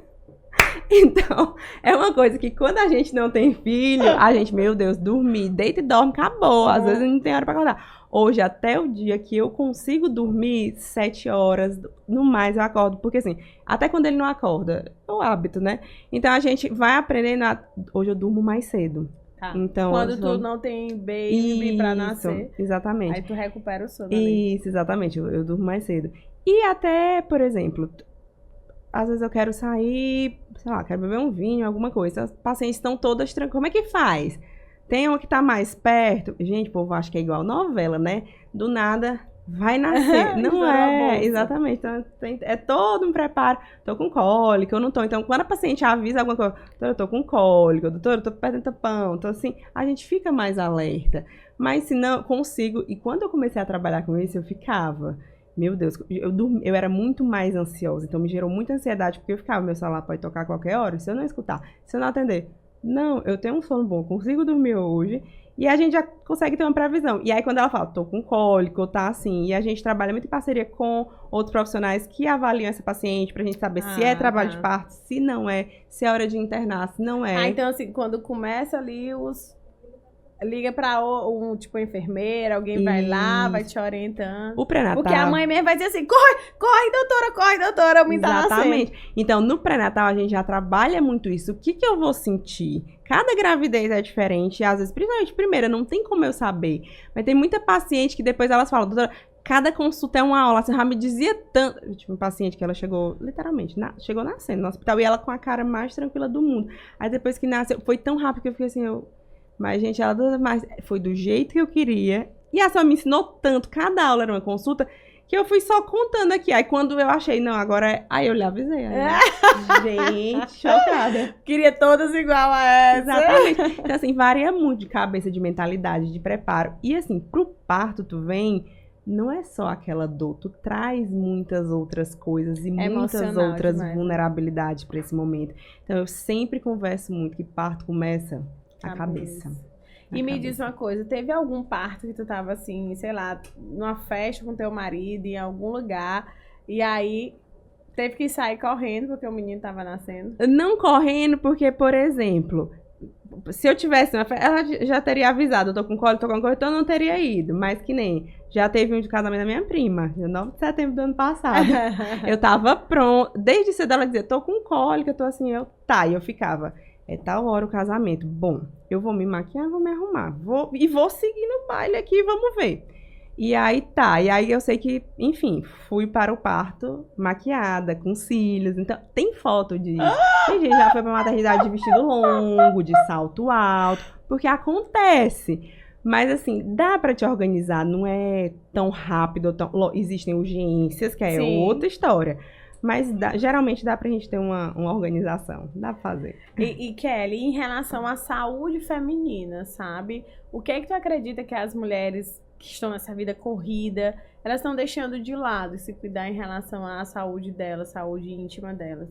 Então, é uma coisa que quando a gente não tem filho, a gente, meu Deus, dormir, deita e dorme, acabou. Às vezes não tem hora pra acordar. Hoje, até o dia que eu consigo dormir 7 horas, no mais eu acordo. Porque assim, até quando ele não acorda, é o hábito, né? Então a gente vai aprendendo Hoje eu durmo mais cedo. Tá. Então, quando tu não tem baby pra nascer. Exatamente. Aí tu recupera o sono ali. Isso, exatamente. Eu durmo mais cedo. E até, por exemplo, às vezes eu quero sair, sei lá, quero beber um vinho, alguma coisa. As pacientes estão todas tranquilas. Como é que faz? Tem uma que tá mais perto. Gente, o povo acha que é igual novela, né? Do nada vai nascer. Não é, exatamente. Então, é todo um preparo. Tô com cólica, eu não tô. Então, quando a paciente avisa alguma coisa, doutora, eu tô com cólica, doutora, eu tô perdendo tampão. Então, assim, a gente fica mais alerta. Mas se não, consigo. E quando eu comecei a trabalhar com isso, eu ficava. Meu Deus, eu era muito mais ansiosa. Então, me gerou muita ansiedade, porque eu ficava, meu celular pode tocar a qualquer hora. Se eu não escutar, se eu não atender. Não, eu tenho um sono bom, consigo dormir hoje. E a gente já consegue ter uma previsão. E aí, quando ela fala, tô com cólica, ou tá assim, e a gente trabalha muito em parceria com outros profissionais que avaliam essa paciente pra gente saber se é trabalho de parto, se não é, se é hora de internar, se não é. Então, assim, quando começa ali liga pra tipo, enfermeira, alguém vai lá, vai te orientando. O pré-natal. Porque a mãe mesmo vai dizer assim, corre, doutora, o menino tá nascendo. Exatamente. Então, no pré-natal, a gente já trabalha muito isso. O que eu vou sentir? Cada gravidez é diferente, e às vezes, principalmente primeira, não tem como eu saber. Mas tem muita paciente que depois elas falam, doutora, cada consulta é uma aula. Você já me dizia tanto. Eu tive uma paciente que ela chegou, literalmente, chegou nascendo no hospital, e ela com a cara mais tranquila do mundo. Aí depois que nasceu, foi tão rápido que eu fiquei assim, Mas, gente, foi do jeito que eu queria. E a senhora me ensinou tanto, cada aula era uma consulta, que eu fui só contando aqui. Aí quando eu achei, não, agora aí eu lhe avisei. Gente, chocada. Queria todas igual a essa. Exatamente. Então, assim, varia muito de cabeça, de mentalidade, de preparo. E, assim, pro parto, tu vem, não é só aquela dor, tu traz muitas outras coisas e muitas outras vulnerabilidades para esse momento. Então, eu sempre converso muito que parto começa a cabeça. E me diz uma coisa, teve algum parto que tu tava assim, sei lá, numa festa com teu marido, em algum lugar, e aí teve que sair correndo porque o menino tava nascendo? Não correndo porque, por exemplo, se eu tivesse uma festa, ela já teria avisado, eu tô com cólica, então eu não teria ido, mas que nem, já teve um de casamento da minha prima, no 9 de setembro do ano passado. Eu tava pronta, desde cedo ela dizia, tô com cólica, tô assim, e eu ficava... É tal hora o casamento. Bom, eu vou me maquiar, vou me arrumar. Vou seguir no baile aqui, vamos ver. E aí tá. E aí eu sei que, enfim, fui para o parto maquiada, com cílios. Então, tem foto disso. Tem gente que já foi pra maternidade de vestido longo, de salto alto. Porque acontece. Mas assim, dá pra te organizar. Não é tão rápido. Existem urgências, que é outra história. Mas geralmente dá pra gente ter uma organização. Dá pra fazer. E Kelly, em relação à saúde feminina, sabe? O que é que tu acredita que as mulheres que estão nessa vida corrida, elas estão deixando de lado se cuidar em relação à saúde delas, saúde íntima delas?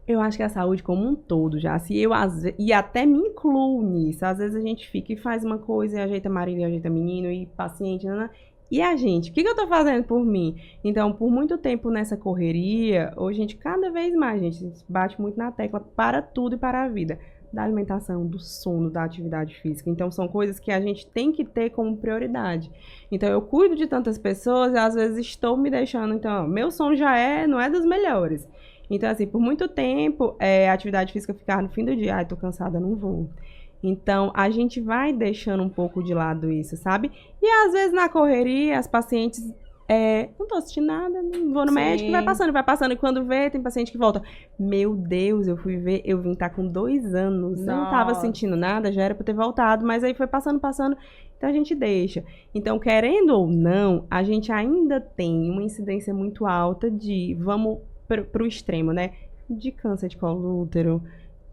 Eu acho que a saúde como um todo já. E até me incluo nisso. Às vezes a gente fica e faz uma coisa e ajeita marido e ajeita menino e paciente, E a gente, o que eu tô fazendo por mim? Então, por muito tempo nessa correria, hoje a gente, cada vez mais, a gente bate muito na tecla para tudo e para a vida. Da alimentação, do sono, da atividade física. Então, são coisas que a gente tem que ter como prioridade. Então, eu cuido de tantas pessoas e às vezes estou me deixando... Então, meu sono já não é dos melhores. Então, assim, por muito tempo, a atividade física ficava no fim do dia. Ai, tô cansada, não vou. Então, a gente vai deixando um pouco de lado isso, sabe? E às vezes na correria, as pacientes, não tô assistindo nada, não vou no médico, vai passando. E quando vê, tem paciente que volta. Meu Deus, eu fui ver, eu vim estar com 2 anos, eu não tava sentindo nada, já era pra ter voltado, mas aí foi passando, então a gente deixa. Então, querendo ou não, a gente ainda tem uma incidência muito alta vamos pro extremo, né? De câncer de colo do útero,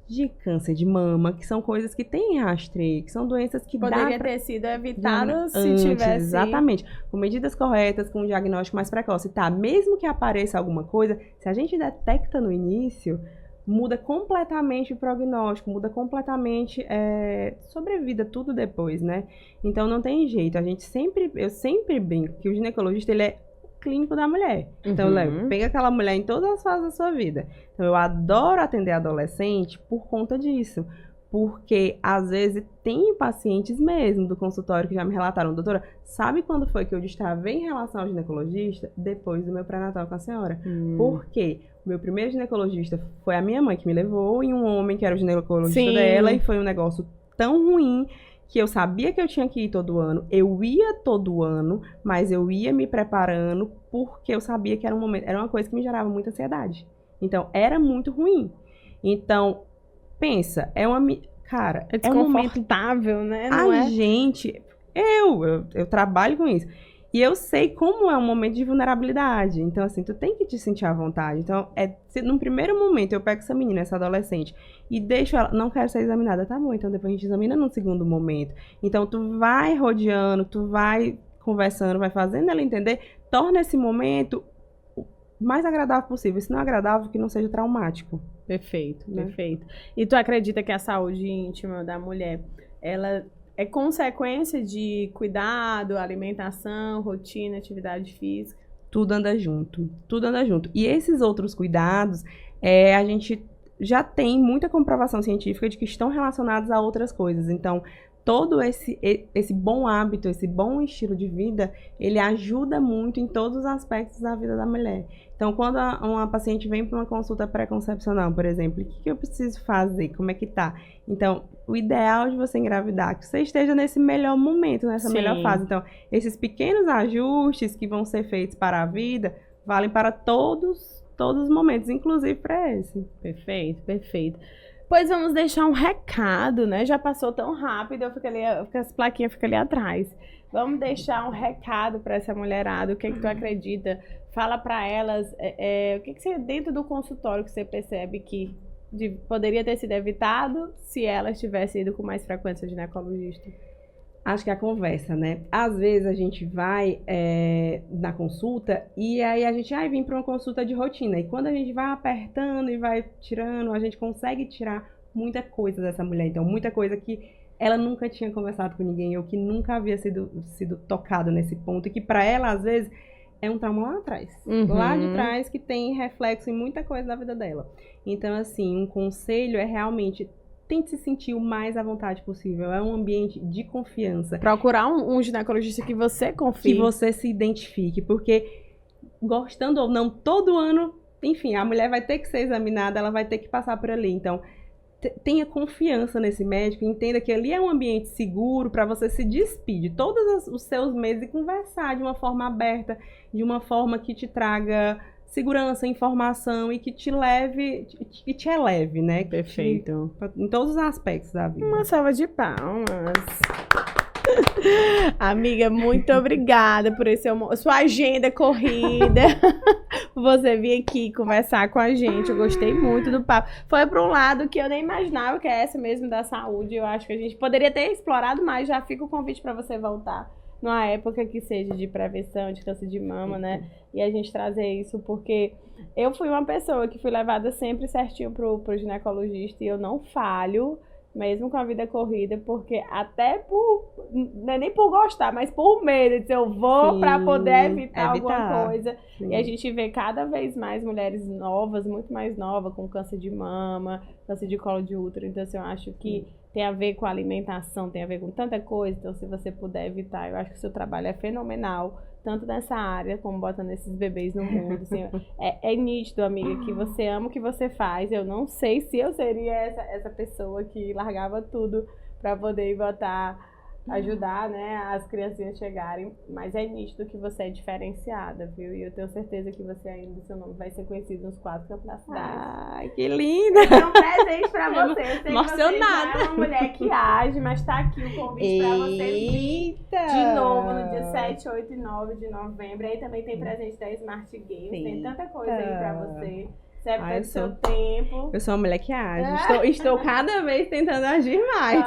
de câncer de mama, que são coisas que têm rastreio, que são doenças que poderia ter sido evitado se tivesse... Exatamente. Com medidas corretas, com um diagnóstico mais precoce. Tá, mesmo que apareça alguma coisa, se a gente detecta no início, muda completamente o prognóstico, muda completamente sobrevida, tudo depois, né? Então não tem jeito. Eu sempre brinco que o ginecologista, ele é clínico da mulher. Então, Léo, pega aquela mulher em todas as fases da sua vida. Então, eu adoro atender adolescente por conta disso. Porque, às vezes, tem pacientes mesmo do consultório que já me relataram, doutora, sabe quando foi que eu destravei em relação ao ginecologista? Depois do meu pré-natal com a senhora. Por quê? O meu primeiro ginecologista foi a minha mãe que me levou e um homem que era o ginecologista dela, e foi um negócio tão ruim que eu sabia que eu tinha que ir todo ano. Eu ia todo ano, mas eu ia me preparando porque eu sabia que era um momento, era uma coisa que me gerava muita ansiedade. Então, era muito ruim. Então, pensa, cara, é desconfortável, né? Não a gente, eu trabalho com isso. E eu sei como é um momento de vulnerabilidade. Então, assim, tu tem que te sentir à vontade. Então, num primeiro momento, eu pego essa menina, essa adolescente, e deixo ela, não quero ser examinada. Tá bom, então depois a gente examina num segundo momento. Então, tu vai rodeando, tu vai conversando, vai fazendo ela entender, torna esse momento o mais agradável possível. Se não agradável, que não seja traumático. Perfeito, né? Perfeito. E tu acredita que a saúde íntima da mulher, ela é consequência de cuidado, alimentação, rotina, atividade física? Tudo anda junto. Tudo anda junto. E esses outros cuidados, a gente já tem muita comprovação científica de que estão relacionados a outras coisas. Então, todo esse bom hábito, esse bom estilo de vida, ele ajuda muito em todos os aspectos da vida da mulher. Então, quando uma paciente vem para uma consulta pré-concepcional, por exemplo, o que eu preciso fazer? Como é que tá? Então, o ideal de você engravidar é que você esteja nesse melhor momento, nessa melhor fase. Então, esses pequenos ajustes que vão ser feitos para a vida, valem para todos os momentos, inclusive para esse. Perfeito, perfeito. Pois vamos deixar um recado, né? Já passou tão rápido, as plaquinhas ficam ali atrás. Vamos deixar um recado para essa mulherada, o que é que tu acredita? Fala para elas, o que você, dentro do consultório, que você percebe que poderia ter sido evitado se elas tivessem ido com mais frequência ao ginecologista? Acho que é a conversa, né? Às vezes a gente vai na consulta e aí a gente vem para uma consulta de rotina. E quando a gente vai apertando e vai tirando, a gente consegue tirar muita coisa dessa mulher. Então, muita coisa que ela nunca tinha conversado com ninguém ou que nunca havia sido tocado nesse ponto. E que para ela, às vezes, é um trauma lá atrás. Lá de trás, que tem reflexo em muita coisa da vida dela. Então, assim, um conselho é realmente... tente se sentir o mais à vontade possível. É um ambiente de confiança. Procurar um ginecologista que você confie. Que você se identifique. Porque, gostando ou não, todo ano, enfim, a mulher vai ter que ser examinada, ela vai ter que passar por ali. Então, tenha confiança nesse médico, entenda que ali é um ambiente seguro para você se despedir de todos os seus meses e conversar de uma forma aberta, de uma forma que te traga segurança, informação e que te eleve, né? Perfeito. Em todos os aspectos da vida. Uma salva de palmas. Amiga, muito obrigada por sua agenda corrida. Você vir aqui conversar com a gente. Eu gostei muito do papo. Foi para um lado que eu nem imaginava, que é essa mesmo da saúde. Eu acho que a gente poderia ter explorado mais. Já fica o convite para você voltar numa época que seja de prevenção, de câncer de mama, né? E a gente trazer isso, porque eu fui uma pessoa que fui levada sempre certinho pro ginecologista e eu não falho, mesmo com a vida corrida, porque até não é nem por gostar, mas por medo de dizer, eu vou para poder evitar alguma coisa. Sim. E a gente vê cada vez mais mulheres novas, muito mais novas, com câncer de mama, câncer de colo de útero. Então, assim, eu acho que tem a ver com a alimentação, tem a ver com tanta coisa. Então, se você puder evitar, eu acho que o seu trabalho é fenomenal, tanto nessa área, como botando esses bebês no mundo. Assim, é nítido, amiga, que você ama o que você faz. Eu não sei se eu seria essa pessoa que largava tudo para poder ir botar, ajudar, né, as criancinhas chegarem, mas é nítido que você é diferenciada, viu? E eu tenho certeza que você ainda, seu nome vai ser conhecido nos 4 cantos da cidade. Ai, que linda! É um presente pra você. Eu sei emocionada. Que você já é uma mulher que age, mas tá aqui o convite pra você vir de novo no dia 7, 8 e 9 de novembro. Aí também tem presente da Smart Games, tem tanta coisa aí pra você. Serve do seu tempo. Eu sou uma mulher que age. Estou cada vez tentando agir mais.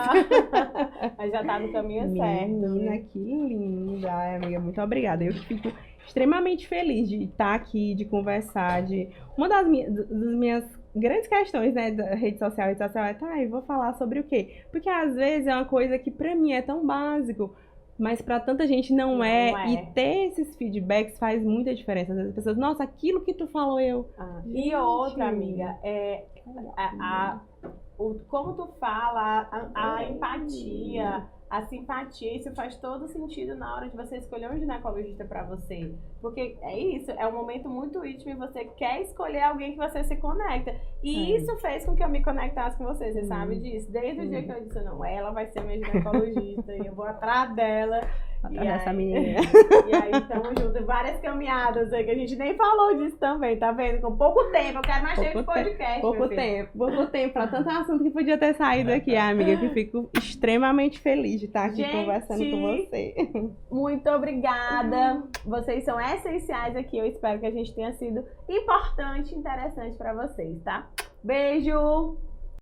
Mas já tá no caminho certo. Menina, que linda. Ai, amiga, muito obrigada. Eu fico extremamente feliz de estar aqui, de conversar. Uma das minhas grandes questões, né, da rede social é, eu vou falar sobre o quê? Porque às vezes é uma coisa que pra mim é tão básico, mas para tanta gente não é. E ter esses feedbacks faz muita diferença. Às vezes as pessoas, nossa, aquilo que tu falou E outra, amiga, como tu fala, a empatia, a simpatia, isso faz todo sentido na hora de você escolher um ginecologista para você. Porque é isso, é um momento muito íntimo e você quer escolher alguém que você se conecta. E isso fez com que eu me conectasse com você, você sabe disso. Desde o dia que eu disse, não, ela vai ser minha ginecologista e eu vou atrás dela. Atrás dessa menina. E aí, estamos juntos. Várias caminhadas aí, que a gente nem falou disso também, tá vendo? Com pouco tempo, eu quero mais tempo de podcast. Pouco tempo, pra tanto assunto que podia ter saído aqui, amiga, que fico extremamente feliz de estar aqui conversando com você. Muito obrigada. Vocês são essenciais aqui. Eu espero que a gente tenha sido importante e interessante pra vocês, tá? Beijo!